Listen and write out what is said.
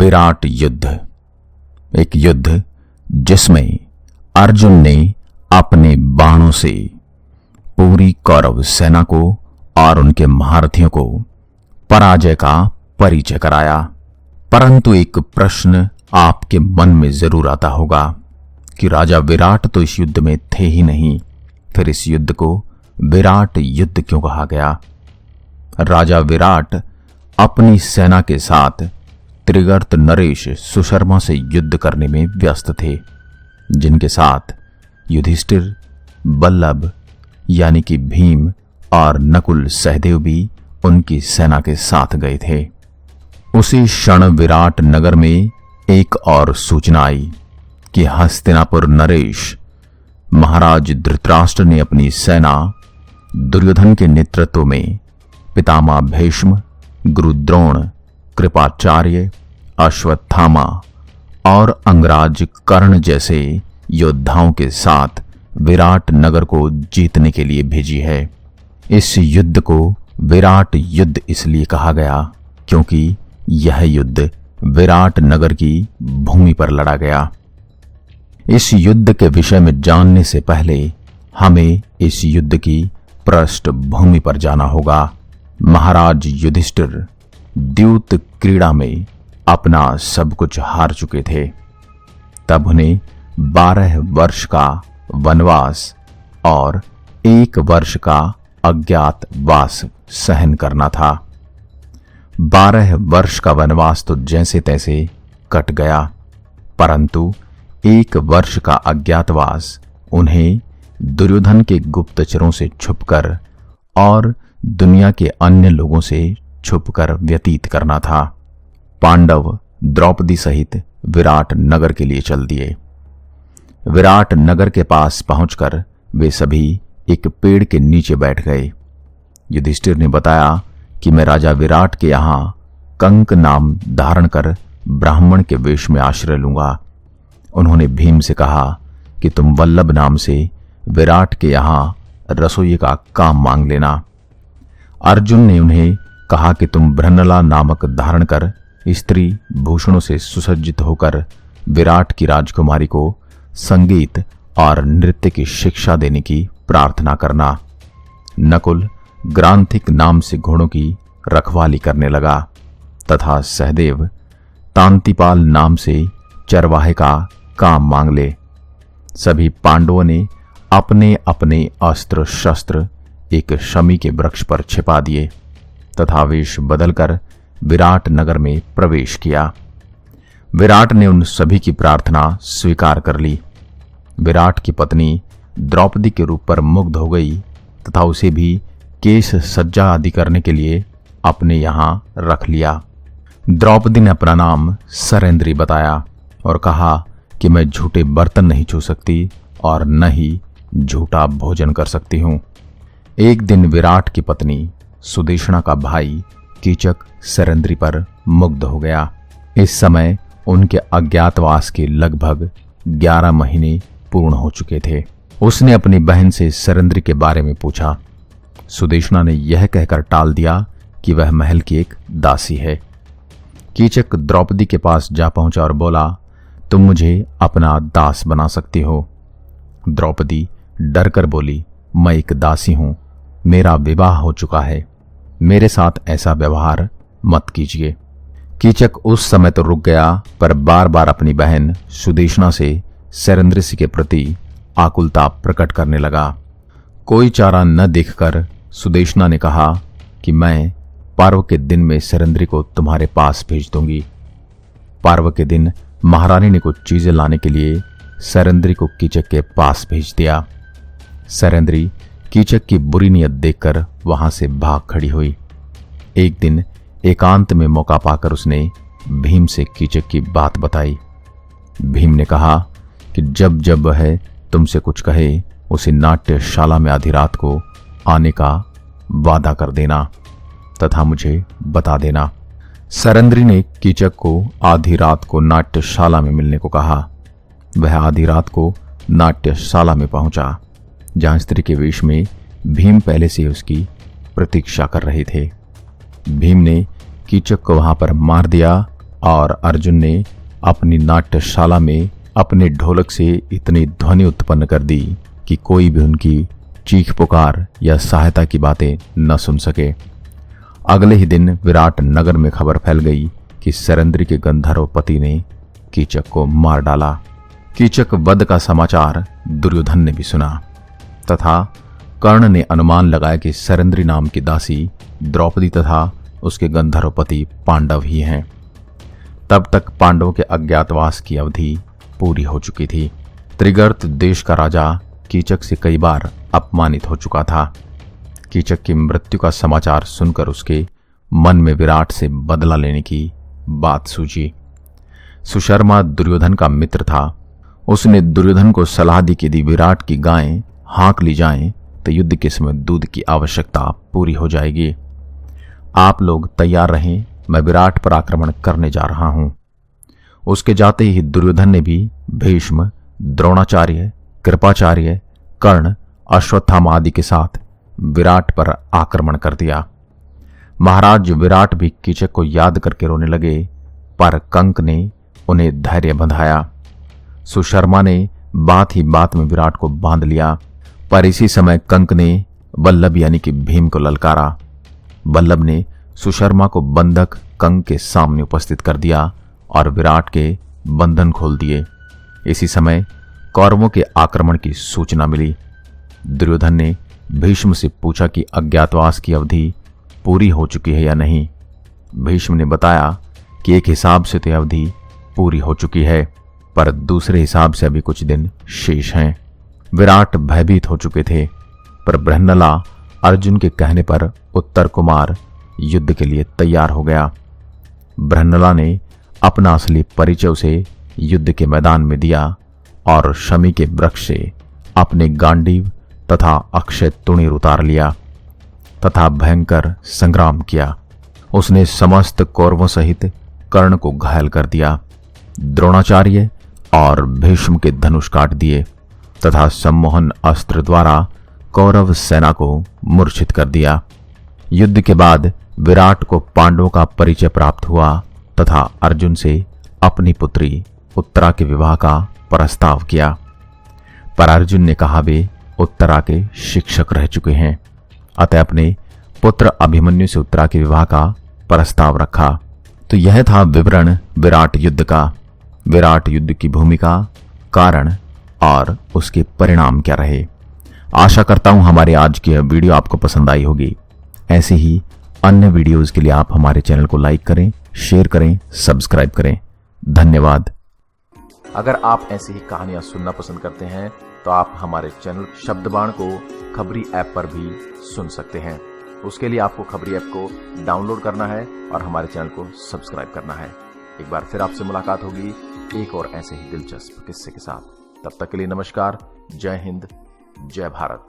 विराट युद्ध। एक युद्ध जिसमें अर्जुन ने अपने बाणों से पूरी कौरव सेना को और उनके महारथियों को पराजय का परिचय कराया। परंतु एक प्रश्न आपके मन में जरूर आता होगा कि राजा विराट तो इस युद्ध में थे ही नहीं, फिर इस युद्ध को विराट युद्ध क्यों कहा गया? राजा विराट अपनी सेना के साथ त्रिगर्त नरेश सुशर्मा से युद्ध करने में व्यस्त थे, जिनके साथ युधिष्ठिर, बल्लभ यानी कि भीम और नकुल सहदेव भी उनकी सेना के साथ गए थे। उसी क्षण विराट नगर में एक और सूचना आई कि हस्तिनापुर नरेश महाराज धृतराष्ट्र ने अपनी सेना दुर्योधन के नेतृत्व में पितामह भीष्म, गुरु द्रोण, कृपाचार्य, अश्वत्थामा और अंगराज कर्ण जैसे योद्धाओं के साथ विराट नगर को जीतने के लिए भेजी है। इस युद्ध को विराट युद्ध इसलिए कहा गया क्योंकि यह युद्ध विराट नगर की भूमि पर लड़ा गया। इस युद्ध के विषय में जानने से पहले हमें इस युद्ध की पृष्ठभूमि पर जाना होगा। महाराज युधिष्ठिर द्यूत क्रीड़ा में अपना सब कुछ हार चुके थे। तब उन्हें 12 वर्ष का वनवास और 1 वर्ष का अज्ञातवास सहन करना था। 12 वर्ष का वनवास तो जैसे तैसे कट गया, परंतु 1 वर्ष का अज्ञातवास उन्हें दुर्योधन के गुप्तचरों से छुपकर और दुनिया के अन्य लोगों से छुपकर व्यतीत करना था। पांडव द्रौपदी सहित विराट नगर के लिए चल दिए। विराट नगर के पास पहुंचकर वे सभी एक पेड़ के नीचे बैठ गए। युधिष्ठिर ने बताया कि मैं राजा विराट के यहां कंक नाम धारण कर ब्राह्मण के वेश में आश्रय लूंगा। उन्होंने भीम से कहा कि तुम वल्लभ नाम से विराट के यहां रसोई का काम मांग लेना। अर्जुन ने उन्हें कहा कि तुम भ्रनला नामक धारण कर स्त्री भूषणों से सुसज्जित होकर विराट की राजकुमारी को संगीत और नृत्य की शिक्षा देने की प्रार्थना करना। नकुल ग्रांथिक नाम से घोड़ों की रखवाली करने लगा तथा सहदेव तांतिपाल नाम से चरवाहे का काम मांग ले। सभी पांडवों ने अपने अपने अस्त्र शस्त्र एक शमी के वृक्ष पर छिपा दिए तथा वेश बदलकर विराट नगर में प्रवेश किया। विराट ने उन सभी की प्रार्थना स्वीकार कर ली। विराट की पत्नी द्रौपदी के रूप पर मुग्ध हो गई तथा उसे भी केश सज्जा आदि करने के लिए अपने यहां रख लिया। द्रौपदी ने अपना नाम सरेंद्री बताया और कहा कि मैं झूठे बर्तन नहीं छू सकती और न ही झूठा भोजन कर सकती हूं। एक दिन विराट की पत्नी सुदेशना का भाई कीचक सरेंद्री पर मुग्ध हो गया। इस समय उनके अज्ञातवास के लगभग 11 महीने पूर्ण हो चुके थे। उसने अपनी बहन से सरेंद्री के बारे में पूछा। सुदेशना ने यह कहकर टाल दिया कि वह महल की एक दासी है। कीचक द्रौपदी के पास जा पहुंचा और बोला, तुम मुझे अपना दास बना सकती हो। द्रौपदी डरकर बोली, मैं एक दासी हूं, मेरा विवाह हो चुका है, मेरे साथ ऐसा व्यवहार मत कीजिए। कीचक उस समय तो रुक गया, पर बार बार अपनी बहन सुदेशना से सरेंद्री के प्रति आकुलता प्रकट करने लगा। कोई चारा न देखकर सुदेशना ने कहा कि मैं पर्व के दिन में सरेंद्री को तुम्हारे पास भेज दूंगी। पर्व के दिन महारानी ने कुछ चीजें लाने के लिए सरेंद्री को कीचक के पास भेज दिया। सरेंद्री कीचक की बुरी नियत देखकर वहां से भाग खड़ी हुई। एक दिन एकांत में मौका पाकर उसने भीम से कीचक की बात बताई। भीम ने कहा कि जब जब वह तुमसे कुछ कहे उसे नाट्यशाला में आधी रात को आने का वादा कर देना तथा मुझे बता देना। सरेंद्री ने कीचक को आधी रात को नाट्यशाला में मिलने को कहा। वह आधी रात को नाट्यशाला में पहुंचा, जहां स्त्री के वेश में भीम पहले से उसकी प्रतीक्षा कर रहे थे। भीम ने कीचक को वहां पर मार दिया और अर्जुन ने अपनी नाट्यशाला में अपने ढोलक से इतनी ध्वनि उत्पन्न कर दी कि कोई भी उनकी चीख पुकार या सहायता की बातें न सुन सके। अगले ही दिन विराट नगर में खबर फैल गई कि सरंद्री के गंधर्व पति ने कीचक को मार डाला। कीचक वध का समाचार दुर्योधन ने भी सुना तथा कर्ण ने अनुमान लगाया कि सरंद्री नाम की दासी द्रौपदी तथा उसके गंधर्व पति पांडव ही हैं। तब तक पांडवों के अज्ञातवास की अवधि पूरी हो चुकी थी। त्रिगर्त देश का राजा कीचक से कई बार अपमानित हो चुका था। कीचक की मृत्यु का समाचार सुनकर उसके मन में विराट से बदला लेने की बात सूझी। सुशर्मा दुर्योधन का मित्र था। उसने दुर्योधन को सलाह दी कि यदि विराट की गायें हाँक ली जाएं तो युद्ध के समय दूध की आवश्यकता पूरी हो जाएगी। आप लोग तैयार रहें, मैं विराट पर आक्रमण करने जा रहा हूं। उसके जाते ही दुर्योधन ने भी भीष्म, द्रोणाचार्य, कृपाचार्य, कर्ण, अश्वत्थामा आदि के साथ विराट पर आक्रमण कर दिया। महाराज विराट भी कीचक को याद करके रोने लगे, पर कंक ने उन्हें धैर्य बंधाया। सुशर्मा ने बात ही बात में विराट को बांध लिया, पर इसी समय कंक ने बल्लभ यानी कि भीम को ललकारा। बल्लभ ने सुशर्मा को बंधक कंक के सामने उपस्थित कर दिया और विराट के बंधन खोल दिए। इसी समय कौरवों के आक्रमण की सूचना मिली। दुर्योधन ने भीष्म से पूछा कि अज्ञातवास की अवधि पूरी हो चुकी है या नहीं। भीष्म ने बताया कि एक हिसाब से तो अवधि पूरी हो चुकी है, पर दूसरे हिसाब से अभी कुछ दिन शेष हैं। विराट भयभीत हो चुके थे, पर बृहन्नला अर्जुन के कहने पर उत्तर कुमार युद्ध के लिए तैयार हो गया। बृहन्नला ने अपना असली परिचय उसे युद्ध के मैदान में दिया और शमी के वृक्ष से अपने गांडीव तथा अक्षय तुणीर उतार लिया तथा भयंकर संग्राम किया। उसने समस्त कौरवों सहित कर्ण को घायल कर दिया। द्रोणाचार्य और भीष्म के धनुष काट दिए तथा सम्मोहन अस्त्र द्वारा कौरव सेना को मूर्छित कर दिया। युद्ध के बाद विराट को पांडवों का परिचय प्राप्त हुआ तथा अर्जुन से अपनी पुत्री उत्तरा के विवाह का प्रस्ताव किया, पर अर्जुन ने कहा वे उत्तरा के शिक्षक रह चुके हैं, अतः अपने पुत्र अभिमन्यु से उत्तरा के विवाह का प्रस्ताव रखा। तो यह था विवरण विराट युद्ध का। विराट युद्ध की भूमिका, कारण और उसके परिणाम क्या रहे। आशा करता हूं हमारे आज की यह वीडियो आपको पसंद आई होगी। ऐसे ही अन्य वीडियोस के लिए आप हमारे चैनल को लाइक करें, शेयर करें, सब्सक्राइब करें। धन्यवाद। अगर आप ऐसी ही कहानियां सुनना पसंद करते हैं तो आप हमारे चैनल शब्दबाण को खबरी ऐप पर भी सुन सकते हैं। उसके लिए आपको खबरी ऐप को डाउनलोड करना है और हमारे चैनल को सब्सक्राइब करना है। एक बार फिर आपसे मुलाकात होगी एक और ऐसे ही दिलचस्प किस्से के साथ। तब तक के लिए नमस्कार। जय हिंद, जय भारत।